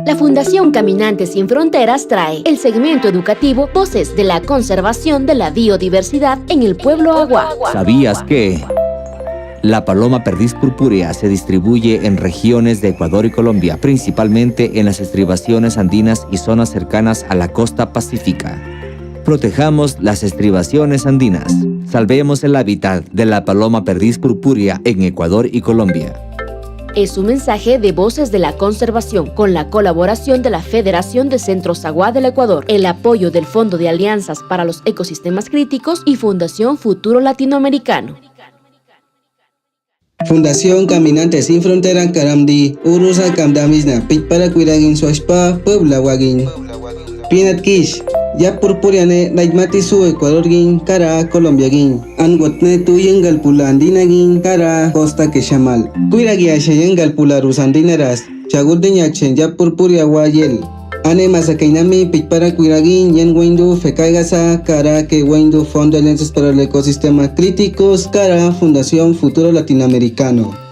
La Fundación Caminantes Sin Fronteras trae el segmento educativo Voces de la Conservación de la Biodiversidad en el Pueblo Agua. ¿Sabías que la paloma perdiz purpúrea se distribuye en regiones de Ecuador y Colombia, principalmente en las estribaciones andinas y zonas cercanas a la costa pacífica? Protejamos las estribaciones andinas. Salvemos el hábitat de la paloma perdiz purpúrea en Ecuador y Colombia. Es un mensaje de Voces de la Conservación con la colaboración de la Federación de Centros Agua del Ecuador, el apoyo del Fondo de Alianzas para los Ecosistemas Críticos y Fundación Futuro Latinoamericano. Fundación Caminantes Sin Frontera Karamdi, Urusa Kamdamisna, Pitpara Kuiragin Suashpa, Puebla Wagin. Pinat Kish, ya purpuriane, Naitmati su Ecuador gin, Cara, Colombia gin. Angotne tuyengal pula andinagin, Cara, Costa Keshamal. Kuiragi ashayengal pula rusandineras, Chagurdiñachen, ya purpuria wayel. Ane masakainami Pitpara Kuiragin, Yen Wendu, Fecaigasa, Cara, que Wendu, Fondo de Alianzas para el Ecosistema Críticos, Cara, Fundación Futuro Latinoamericano.